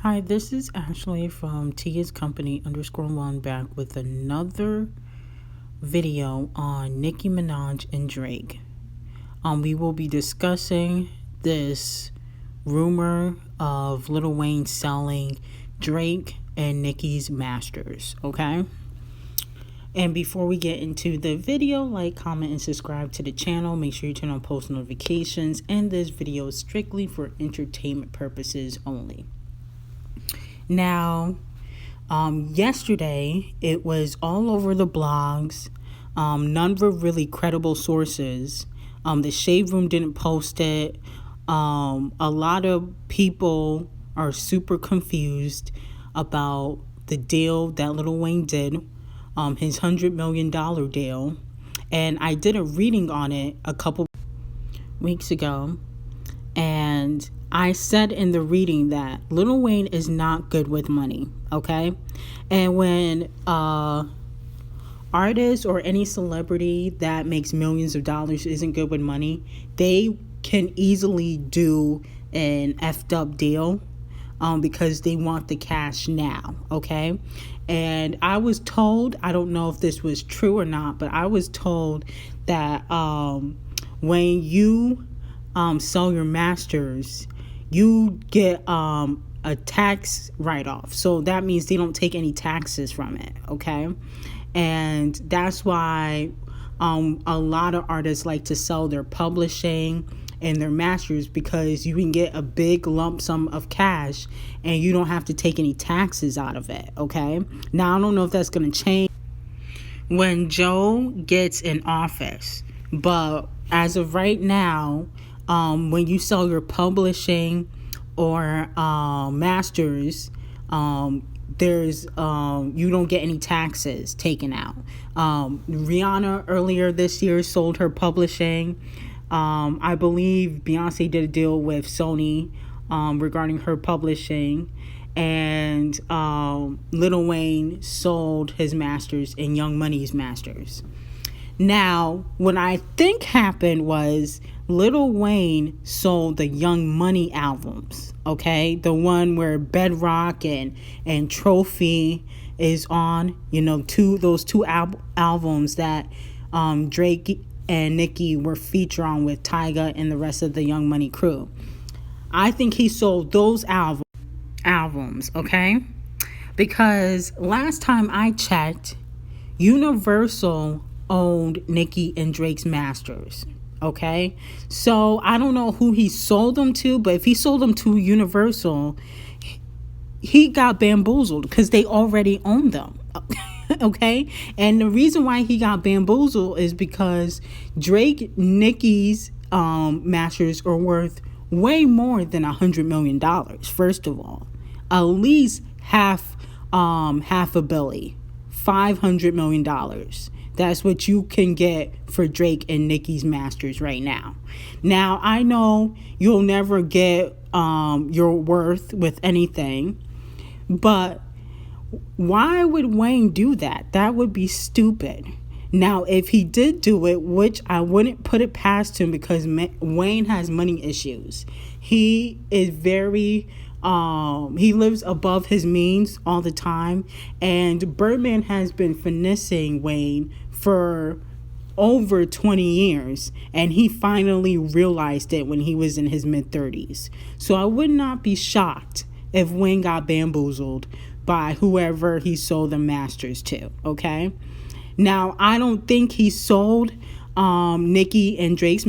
Hi, this is Ashley from Tia's Company _1 back with another video on Nicki Minaj and Drake. We will be discussing this rumor of Lil Wayne selling Drake and Nicki's masters, okay? And before we get into the video, like, comment, and subscribe to the channel. Make sure you turn on post notifications. And this video is strictly for entertainment purposes only. Now, yesterday, it was all over the blogs. None were really credible sources. The Shade Room didn't post it. A lot of people are super confused about the deal that Lil Wayne did, his $100 million deal. And I did a reading on it a couple weeks ago. And I said in the reading that Lil Wayne is not good with money, okay? And when artist or any celebrity that makes millions of dollars isn't good with money, they can easily do an effed up deal because they want the cash now, okay? And I was told, I don't know if this was true or not, but I was told that when you sell your masters, you get a tax write-off. So that means they don't take any taxes from it, okay? And that's why a lot of artists like to sell their publishing and their masters, because you can get a big lump sum of cash and you don't have to take any taxes out of it, okay? Now, I don't know if that's going to change when Joe gets in office, but as of right now, when you sell your publishing or masters, there's you don't get any taxes taken out. Rihanna earlier this year sold her publishing. I believe Beyonce did a deal with Sony regarding her publishing, and Lil Wayne sold his masters and Young Money's masters. Now, what I think happened was Lil Wayne sold the Young Money albums, okay? The one where Bedrock and Trophy is on, you know, those two albums that Drake and Nicki were featured on with Tyga and the rest of the Young Money crew. I think he sold those albums, okay? Because last time I checked, Universal owned Nicki and Drake's masters, okay? So I don't know who he sold them to, but if he sold them to Universal, he got bamboozled because they already owned them. Okay? And the reason why he got bamboozled is because Drake Nicki's masters are worth way more than $100 million. First of all, at least half a billion, $500 million. That's what you can get for Drake and Nicki's masters right now. Now, I know you'll never get your worth with anything, but why would Wayne do that? That would be stupid. Now, if he did do it, which I wouldn't put it past him, because Wayne has money issues. He is very he lives above his means all the time, and Birdman has been finessing Wayne for over 20 years, and he finally realized it when he was in his mid-30s. So I would not be shocked if Wayne got bamboozled by whoever he sold the masters to, okay? Now, I don't think he sold Nicki and Drake's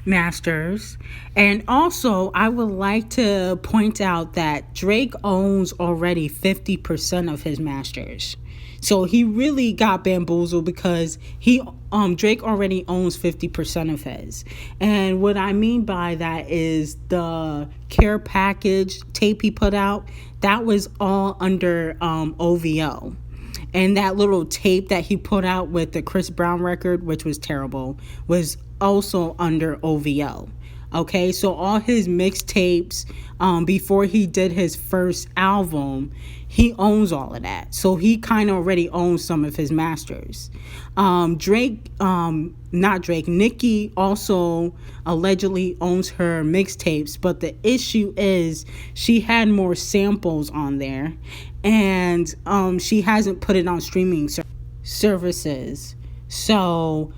masters. And also, I would like to point out that Drake owns already 50% of his masters. So he really got bamboozled because Drake already owns 50% of his. And what I mean by that is the care package tape he put out, that was all under OVO. And that little tape that he put out with the Chris Brown record, which was terrible, was also under OVO. Okay, so all his mixtapes, before he did his first album, he owns all of that. So he kind of already owns some of his masters. Not Drake, Nicki also allegedly owns her mixtapes, but the issue is she had more samples on there, and she hasn't put it on streaming services. So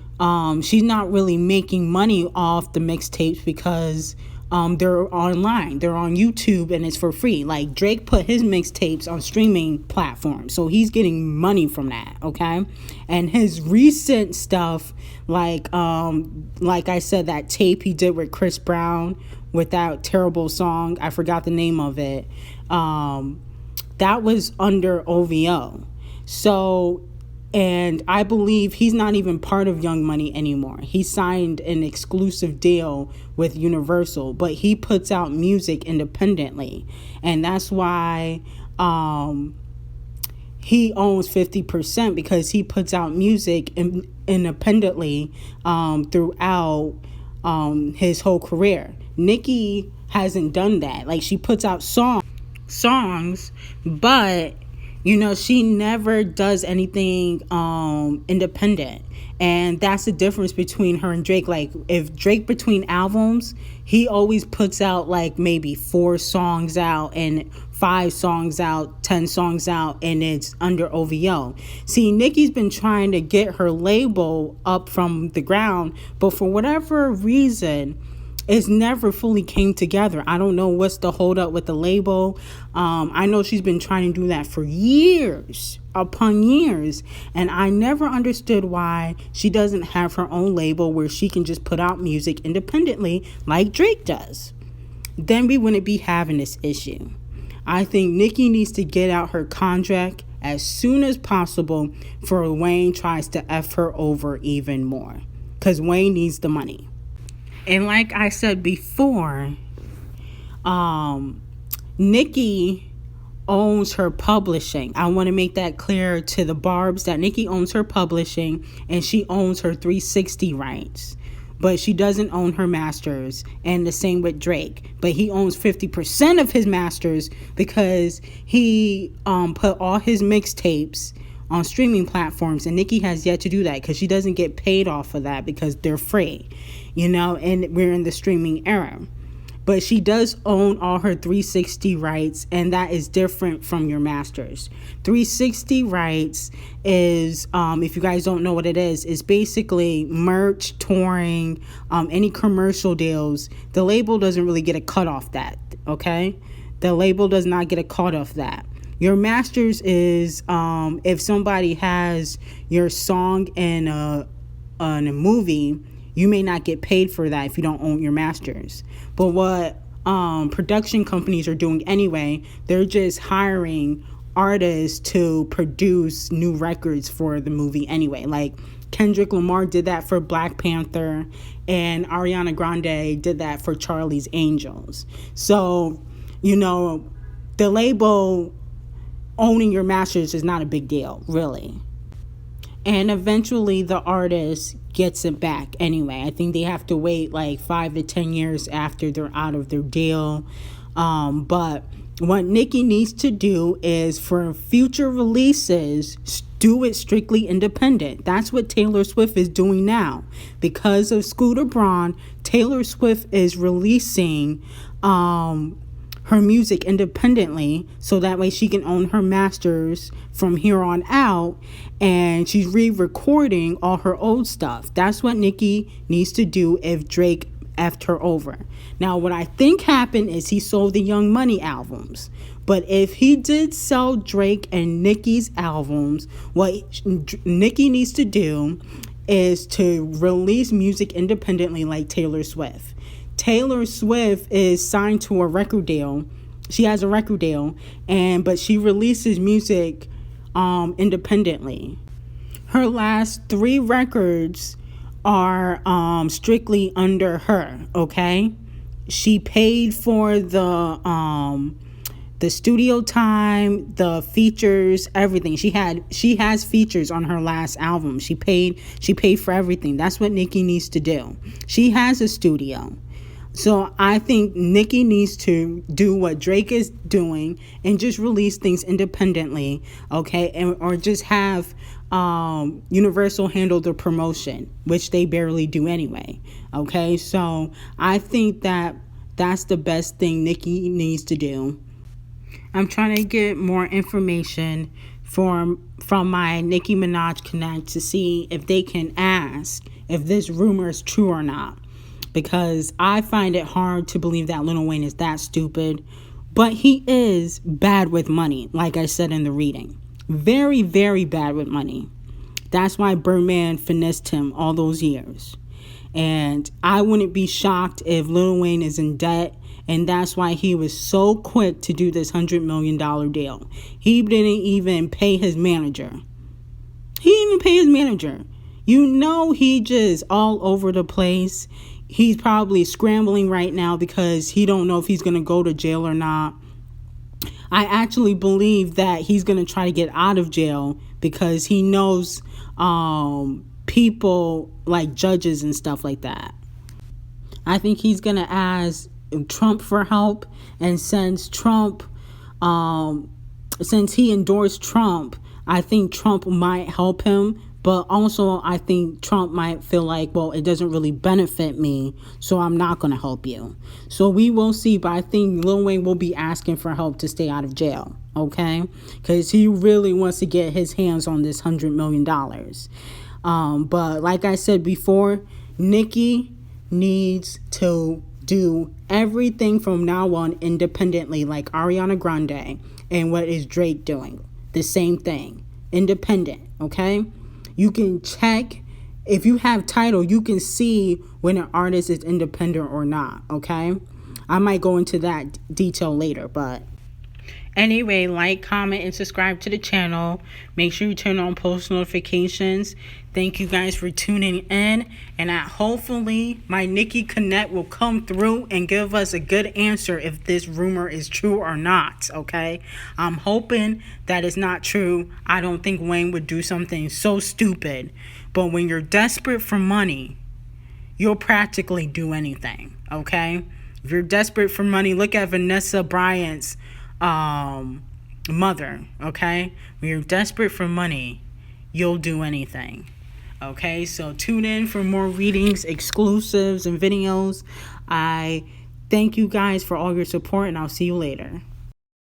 she's not really making money off the mixtapes because they're online, they're on YouTube, and it's for free. Like Drake put his mixtapes on streaming platforms, so he's getting money from that. Okay, and his recent stuff, like I said, that tape he did with Chris Brown with that terrible song, I forgot the name of it. That was under OVO. So, and I believe he's not even part of Young Money anymore. He signed an exclusive deal with Universal, but he puts out music independently. And that's why he owns 50%, because he puts out music independently throughout his whole career. Nicki hasn't done that. Like, she puts out songs, but she never does anything independent. And that's the difference between her and Drake. Like, if Drake, between albums, he always puts out like maybe 4 songs out and 5 songs out, 10 songs out, and it's under OVO. See, Nicki's been trying to get her label up from the ground, but for whatever reason, it's never fully came together. I don't know what's the holdup with the label. I know she's been trying to do that for years upon years, and I never understood why she doesn't have her own label where she can just put out music independently like Drake does. Then we wouldn't be having this issue. I think Nicki needs to get out her contract as soon as possible before Wayne tries to F her over even more, because Wayne needs the money. And like I said before, Nicki owns her publishing. I want to make that clear to the Barbs that Nicki owns her publishing and she owns her 360 rights. But she doesn't own her masters, and the same with Drake. But he owns 50% of his masters because he put all his mixtapes on streaming platforms, and Nicki has yet to do that because she doesn't get paid off of that because they're free, and we're in the streaming era. But she does own all her 360 rights, and that is different from your masters. 360 rights is, if you guys don't know what it is basically merch, touring, any commercial deals. The label doesn't really get a cut off that, okay? The label does not get a cut off that. Your masters is if somebody has your song in a movie, you may not get paid for that if you don't own your masters. But what production companies are doing anyway, they're just hiring artists to produce new records for the movie anyway. Like Kendrick Lamar did that for Black Panther, and Ariana Grande did that for Charlie's Angels. So, the label owning your masters is not a big deal, really. And eventually the artist gets it back anyway. I think they have to wait like 5 to 10 years after they're out of their deal. But what Nicki needs to do is, for future releases, do it strictly independent. That's what Taylor Swift is doing now. Because of Scooter Braun, Taylor Swift is releasing her music independently, so that way she can own her masters from here on out, and she's re-recording all her old stuff. That's what Nicki needs to do if Drake effed her over. Now, what I think happened is he sold the Young Money albums. But if he did sell Drake and Nicki's albums, what Nicki needs to do is to release music independently like Taylor Swift. Taylor Swift is signed to a record deal. She has a record deal, but she releases music independently. Her last 3 records are strictly under her, okay? She paid for the studio time, the features, everything. She has features on her last album. She paid for everything. That's what Nicki needs to do. She has a studio. So I think Nicki needs to do what Drake is doing and just release things independently, okay, and or just have Universal handle the promotion, which they barely do anyway. Okay, so I think that that's the best thing Nicki needs to do. I'm trying to get more information from my Nicki Minaj Connect to see if they can ask if this rumor is true or not, because I find it hard to believe that Lil Wayne is that stupid. But he is bad with money, like I said in the reading. Very, very bad with money. That's why Birdman finessed him all those years. And I wouldn't be shocked if Lil Wayne is in debt, and that's why he was so quick to do this $100 million deal. He didn't even pay his manager. He didn't even pay his manager. You know, he just all over the place. He's probably scrambling right now because he don't know if he's going to go to jail or not. I actually believe that he's going to try to get out of jail because he knows people like judges and stuff like that. I think he's going to ask Trump for help, and since he endorsed Trump, I think Trump might help him. But also, I think Trump might feel like, well, it doesn't really benefit me, so I'm not going to help you. So we will see, but I think Lil Wayne will be asking for help to stay out of jail, okay? Because he really wants to get his hands on this $100 million. But like I said before, Nicki needs to do everything from now on independently, like Ariana Grande. And what is Drake doing? The same thing. Independent, okay? You can check, if you have Tidal, you can see when an artist is independent or not, okay? I might go into that detail later, but anyway, like, comment, and subscribe to the channel. Make sure you turn on post notifications. Thank you guys for tuning in, and hopefully my Nicki Connect will come through and give us a good answer if this rumor is true or not, okay? I'm hoping that it's not true. I don't think Wayne would do something so stupid, but when you're desperate for money, you'll practically do anything, okay? If you're desperate for money, look at Vanessa Bryant's mother, okay? When you're desperate for money, you'll do anything. Okay, so tune in for more readings, exclusives, and videos. I thank you guys for all your support, and I'll see you later.